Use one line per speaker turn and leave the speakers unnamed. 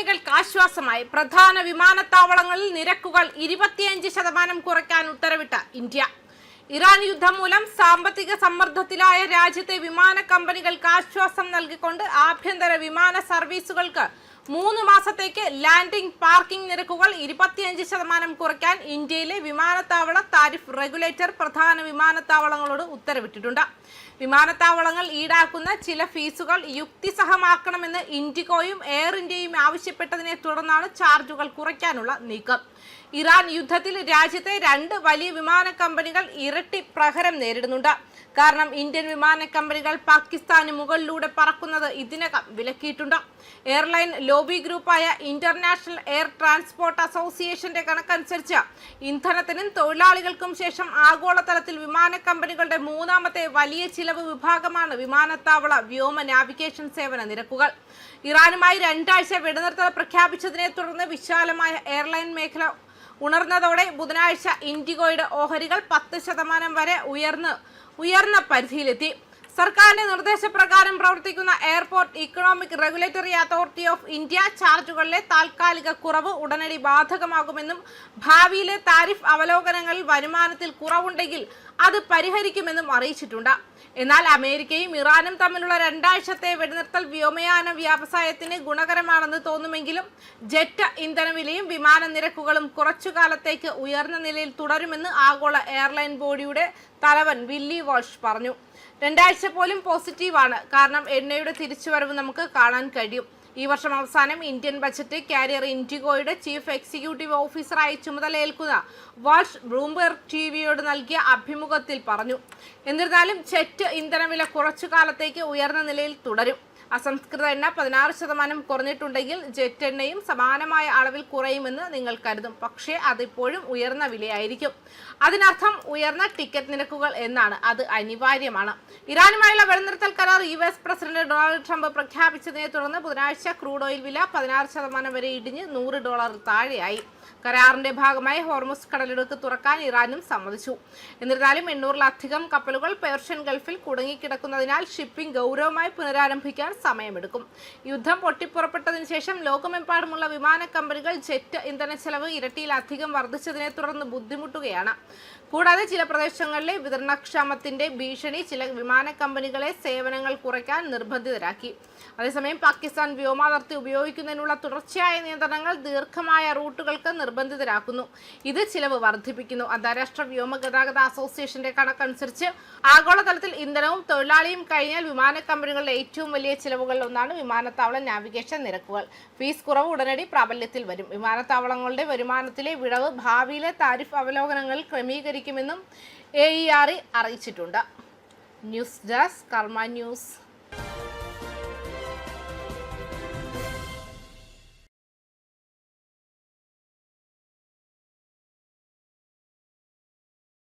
കമ്പനികൾക്ക് ആശ്വാസമായി. പ്രധാന വിമാനത്താവളങ്ങളിൽ നിരക്കുകൾ 25% കുറയ്ക്കാൻ ഉത്തരവിട്ട ഇന്ത്യ. ഇറാൻ യുദ്ധം മൂലം സാമ്പത്തിക സമ്മർദ്ദത്തിലായ രാജ്യത്തെ വിമാന കമ്പനികൾക്ക് ആശ്വാസം നൽകിക്കൊണ്ട് ആഭ്യന്തര വിമാന സർവീസുകൾക്ക് 3 മാസത്തേക്ക് ലാൻഡിംഗ് പാർക്കിംഗ് നിരക്കുകൾ 25% കുറയ്ക്കാൻ ഇന്ത്യയിലെ വിമാനത്താവള താരിഫ് റെഗുലേറ്റർ പ്രധാന വിമാനത്താവളങ്ങളോട് ഉത്തരവിട്ടിട്ടുണ്ട്. വിമാനത്താവളങ്ങൾ ഈടാക്കുന്ന ചില ഫീസുകൾ യുക്തിസഹമാക്കണമെന്ന് ഇൻഡിഗോയും എയർ ഇന്ത്യയും ആവശ്യപ്പെട്ടതിനെ തുടർന്നാണ് ചാർജുകൾ കുറയ്ക്കാനുള്ള നീക്കം. ഇറാൻ യുദ്ധത്തിൽ രാജ്യത്തെ 2 വലിയ വിമാന കമ്പനികൾ ഇരട്ടി പ്രഹരം നേരിടുന്നുണ്ട്. കാരണം ഇന്ത്യൻ വിമാന കമ്പനികൾ പാകിസ്ഥാന് മുകളിലൂടെ പറക്കുന്നത് ഇതിനകം വിലക്കിയിട്ടുണ്ട്. എയർലൈൻ ലോബി ഗ്രൂപ്പായ ഇന്റർനാഷണൽ എയർ ട്രാൻസ്പോർട്ട് അസോസിയേഷന്റെ കണക്കനുസരിച്ച് ഇന്ധനത്തിനും തൊഴിലാളികൾക്കും ശേഷം ആഗോളതലത്തിൽ വിമാന കമ്പനികളുടെ 3ാമത്തെ വലിയ ചിലവ് വിഭാഗമാണ് വിമാനത്താവള വ്യോമ നാവിഗേഷൻ സേവന നിരക്കുകൾ. ഇറാനുമായി 2 ആഴ്ച വെടിനിർത്തൽ പ്രഖ്യാപിച്ചതിനെ തുടർന്ന് വിശാലമായ എയർലൈൻ മേഖല ഉണർന്നതോടെ ബുധനാഴ്ച ഇൻഡിഗോയുടെ ഓഹരികൾ 10% വരെ ഉയർന്ന പരിധിയിലെത്തി. സർക്കാരിന്റെ നിർദ്ദേശപ്രകാരം പ്രവർത്തിക്കുന്ന airport economic regulatory authority of India ചാർജുകളിലെ താൽക്കാലിക കുറവ് ഉടനടി ബാധകമാകുമെന്നും ഭാവിയിലെ താരിഫ് അവലോകനങ്ങളിൽ വരുമാനത്തിൽ കുറവുണ്ടെങ്കിൽ അത് പരിഹരിക്കുമെന്നും അറിയിച്ചിട്ടുണ്ട്. എന്നാൽ അമേരിക്കയും ഇറാനും തമ്മിലുള്ള 2 ആഴ്ചത്തെ വെടിനിർത്തൽ വ്യോമയാന വ്യവസായത്തിന് ഗുണകരമാണെന്ന് തോന്നുമെങ്കിലും ജെറ്റ് ഇന്ധനവിലയും വിമാന നിരക്കുകളും കുറച്ചുകാലത്തേക്ക് ഉയർന്ന നിലയിൽ തുടരുമെന്ന് ആഗോള എയർലൈൻ ബോഡിയുടെ തലവൻ വില്ലി വാൾഷ് പറഞ്ഞു. 2 ആഴ്ച പോലും പോസിറ്റീവാണ്, കാരണം എണ്ണയുടെ തിരിച്ചുവരവ് നമുക്ക് കാണാൻ കഴിയും. ഈ വർഷം അവസാനം ഇന്ത്യൻ ബജറ്റ് കാരിയർ ഇൻഡിഗോയുടെ ചീഫ് എക്സിക്യൂട്ടീവ് ഓഫീസറായി ചുമതലയേൽക്കുന്ന വാൾഷ് ബ്ലൂംബെർഗ് ടിവിയോട് നൽകിയ അഭിമുഖത്തിൽ പറഞ്ഞു. എന്നിരുന്നാലും ജെറ്റ് ഇന്ധനവില കുറച്ചു കാലത്തേക്ക് ഉയർന്ന നിലയിൽ തുടരും. അസംസ്കൃത എണ്ണ 16% കുറഞ്ഞിട്ടുണ്ടെങ്കിൽ ജെറ്റ് എണ്ണയും സമാനമായ അളവിൽ കുറയുമെന്ന് നിങ്ങൾ കരുതും. പക്ഷേ അതിപ്പോഴും ഉയർന്ന വിലയായിരിക്കും. അതിനർത്ഥം ഉയർന്ന ടിക്കറ്റ് നിരക്കുകൾ എന്നാണ്. അത് അനിവാര്യമാണ്. ഇറാനുമായുള്ള വെടിനിർത്തൽ കരാർ US പ്രസിഡന്റ് ഡൊണാൾഡ് ട്രംപ് പ്രഖ്യാപിച്ചതിനെ തുടർന്ന് ബുധനാഴ്ച ക്രൂഡ് ഓയിൽ വില 16% വരെ ഇടിഞ്ഞ് $100 താഴെയായി. കരാറിന്റെ ഭാഗമായി ഹോർമുസ് കടലിടുക്ക് തുറക്കാൻ ഇറാനും സമ്മതിച്ചു. എന്നിരുന്നാലും 800-ലധികം കപ്പലുകൾ പേർഷ്യൻ ഗൾഫിൽ കുടുങ്ങിക്കിടക്കുന്നതിനാൽ ഷിപ്പിംഗ് ഗൗരവമായി പുനരാരംഭിക്കാൻ സമയമെടുക്കും. യുദ്ധം പൊട്ടിപ്പുറപ്പെട്ടതിനു ശേഷം ലോകമെമ്പാടുമുള്ള വിമാന കമ്പനികൾ ജെറ്റ് ഇന്ധന ചെലവ് ഇരട്ടിയിലധികം വർദ്ധിച്ചതിനെ തുടർന്ന് ബുദ്ധിമുട്ടുകയാണ്. കൂടാതെ ചില പ്രദേശങ്ങളിലെ വിതരണക്ഷാമത്തിന്റെ ഭീഷണി ചില വിമാന കമ്പനികളെ സേവനങ്ങൾ കുറയ്ക്കാൻ നിർബന്ധിതരാക്കി. അതേസമയം പാകിസ്ഥാൻ വ്യോമാതിർത്തി ഉപയോഗിക്കുന്നതിനുള്ള തുടർച്ചയായ നിയന്ത്രണങ്ങൾ ദീർഘമായ റൂട്ടുകൾക്ക് നിർബന്ധിതരാക്കുന്നു. ഇത് ചിലവ് വർദ്ധിപ്പിക്കുന്നു. അന്താരാഷ്ട്ര വ്യോമഗതാഗത അസോസിയേഷന്റെ കണക്കനുസരിച്ച് ആഗോളതലത്തിൽ ഇന്ധനവും തൊഴിലാളിയും കഴിഞ്ഞാൽ വിമാന കമ്പനികളുടെ ഏറ്റവും വലിയ ചിലവുകളിൽ ഒന്നാണ് വിമാനത്താവള നാവിഗേഷൻ നിരക്കുകൾ. ഫീസ് കുറവ് ഉടനടി പ്രാബല്യത്തിൽ വരും. വിമാനത്താവളങ്ങളുടെ വരുമാനത്തിലെ വിടവ് ഭാവിയിലെ താരിഫ് അവലോകനങ്ങളിൽ ക്രമീകരിക്കുമെന്നും AERE അറിയിച്ചിട്ടുണ്ട്. ന്യൂസ് ഡെസ്ക് കർമ്മ ന്യൂസ്.